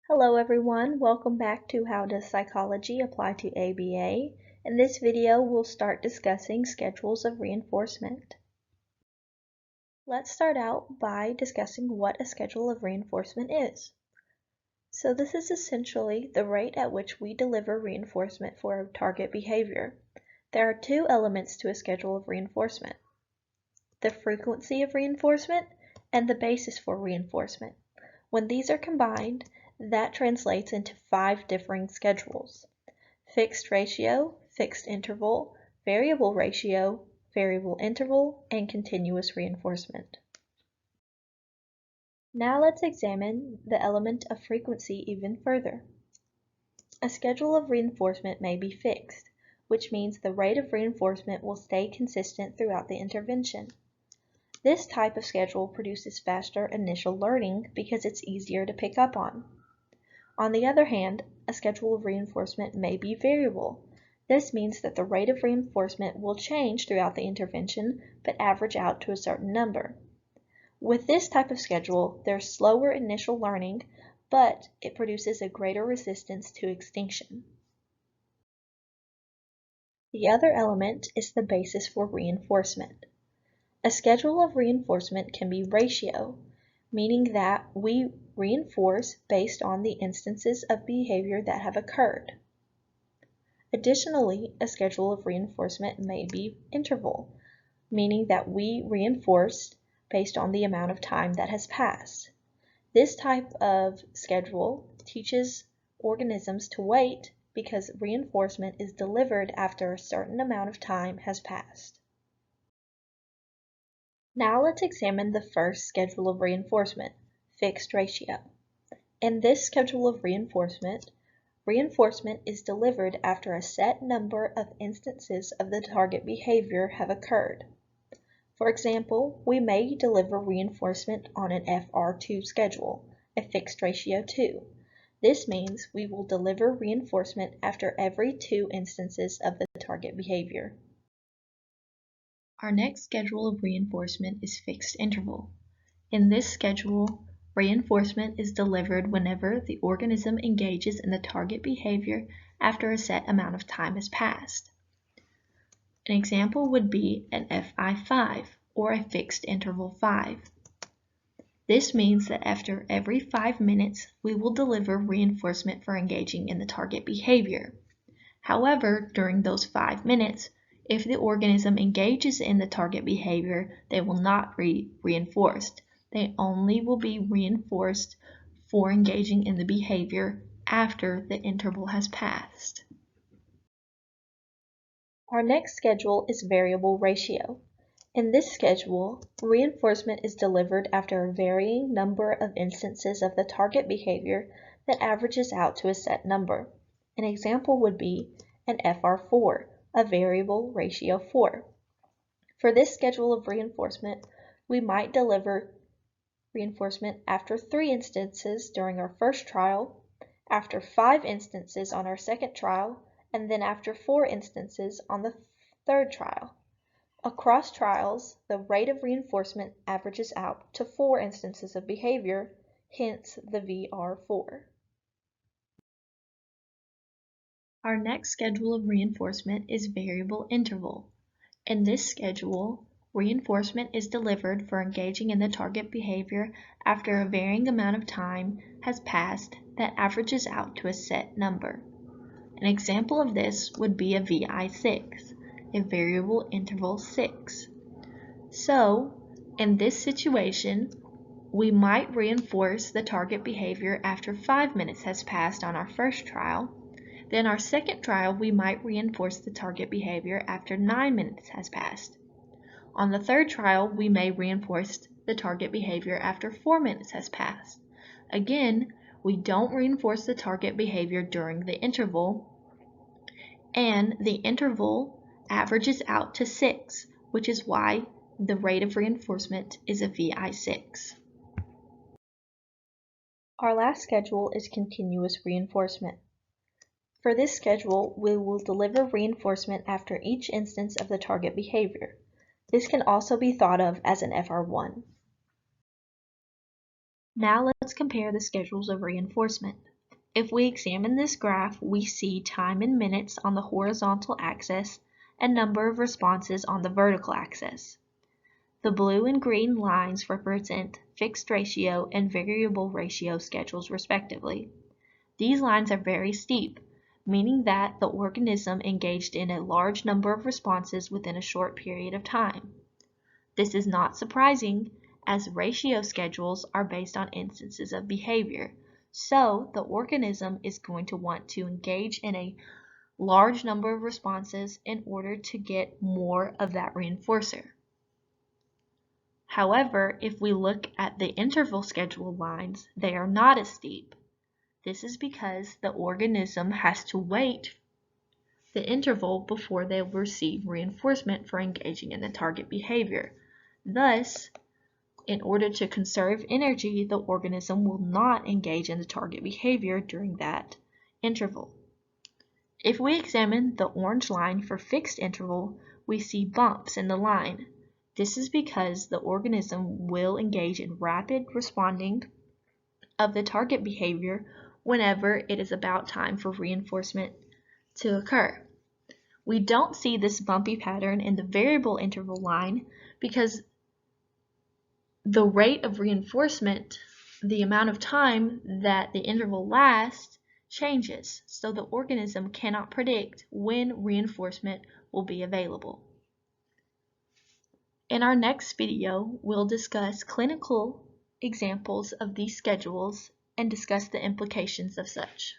Hello everyone, welcome back to How Does Psychology Apply to ABA? In this video, we'll start discussing schedules of reinforcement. Let's start out by discussing what a schedule of reinforcement is. So this is essentially the rate at which we deliver reinforcement for a target behavior. There are two elements to a schedule of reinforcement: the frequency of reinforcement and the basis for reinforcement. When these are combined, that translates into 5 differing schedules: fixed ratio, fixed interval, variable ratio, variable interval, and continuous reinforcement. Now let's examine the element of frequency even further. A schedule of reinforcement may be fixed, which means the rate of reinforcement will stay consistent throughout the intervention. This type of schedule produces faster initial learning because it's easier to pick up on. On the other hand, a schedule of reinforcement may be variable. This means that the rate of reinforcement will change throughout the intervention, but average out to a certain number. With this type of schedule, there's slower initial learning, but it produces a greater resistance to extinction. The other element is the basis for reinforcement. A schedule of reinforcement can be ratio, meaning that we reinforce based on the instances of behavior that have occurred. Additionally, a schedule of reinforcement may be interval, meaning that we reinforce based on the amount of time that has passed. This type of schedule teaches organisms to wait because reinforcement is delivered after a certain amount of time has passed. Now let's examine the first schedule of reinforcement, fixed ratio. In this schedule of reinforcement, reinforcement is delivered after a set number of instances of the target behavior have occurred. For example, we may deliver reinforcement on an FR2 schedule, a fixed ratio 2. This means we will deliver reinforcement after every 2 instances of the target behavior. Our next schedule of reinforcement is fixed interval. In this schedule, reinforcement is delivered whenever the organism engages in the target behavior after a set amount of time has passed. An example would be an FI5 or a fixed interval 5. This means that after every 5 minutes, we will deliver reinforcement for engaging in the target behavior. However, during those 5 minutes, if the organism engages in the target behavior, they will not be reinforced. They only will be reinforced for engaging in the behavior after the interval has passed. Our next schedule is variable ratio. In this schedule, reinforcement is delivered after a varying number of instances of the target behavior that averages out to a set number. An example would be an FR4, a variable ratio 4. For this schedule of reinforcement, we might deliver reinforcement after 3 instances during our first trial, after 5 instances on our second trial, and then after 4 instances on the third trial. Across trials, the rate of reinforcement averages out to 4 instances of behavior, hence the VR4. Our next schedule of reinforcement is variable interval. In this schedule, reinforcement is delivered for engaging in the target behavior after a varying amount of time has passed that averages out to a set number. An example of this would be a VI6, a variable interval 6. So, in this situation, we might reinforce the target behavior after 5 minutes has passed on our first trial. Then our second trial, we might reinforce the target behavior after 9 minutes has passed. On the third trial, we may reinforce the target behavior after 4 minutes has passed. Again, we don't reinforce the target behavior during the interval, and the interval averages out to 6, which is why the rate of reinforcement is a VI6. Our last schedule is continuous reinforcement. For this schedule, we will deliver reinforcement after each instance of the target behavior. This can also be thought of as an FR1. Now let's compare the schedules of reinforcement. If we examine this graph, we see time in minutes on the horizontal axis and number of responses on the vertical axis. The blue and green lines represent fixed ratio and variable ratio schedules respectively. These lines are very steep, meaning that the organism engaged in a large number of responses within a short period of time. This is not surprising, as ratio schedules are based on instances of behavior, so the organism is going to want to engage in a large number of responses in order to get more of that reinforcer. However, if we look at the interval schedule lines, they are not as steep. This is because the organism has to wait the interval before they will receive reinforcement for engaging in the target behavior. Thus, in order to conserve energy, the organism will not engage in the target behavior during that interval. If we examine the orange line for fixed interval, we see bumps in the line. This is because the organism will engage in rapid responding of the target behavior whenever it is about time for reinforcement to occur. We don't see this bumpy pattern in the variable interval line because the rate of reinforcement, the amount of time that the interval lasts, changes, so the organism cannot predict when reinforcement will be available. In our next video, we'll discuss clinical examples of these schedules and discuss the implications of such.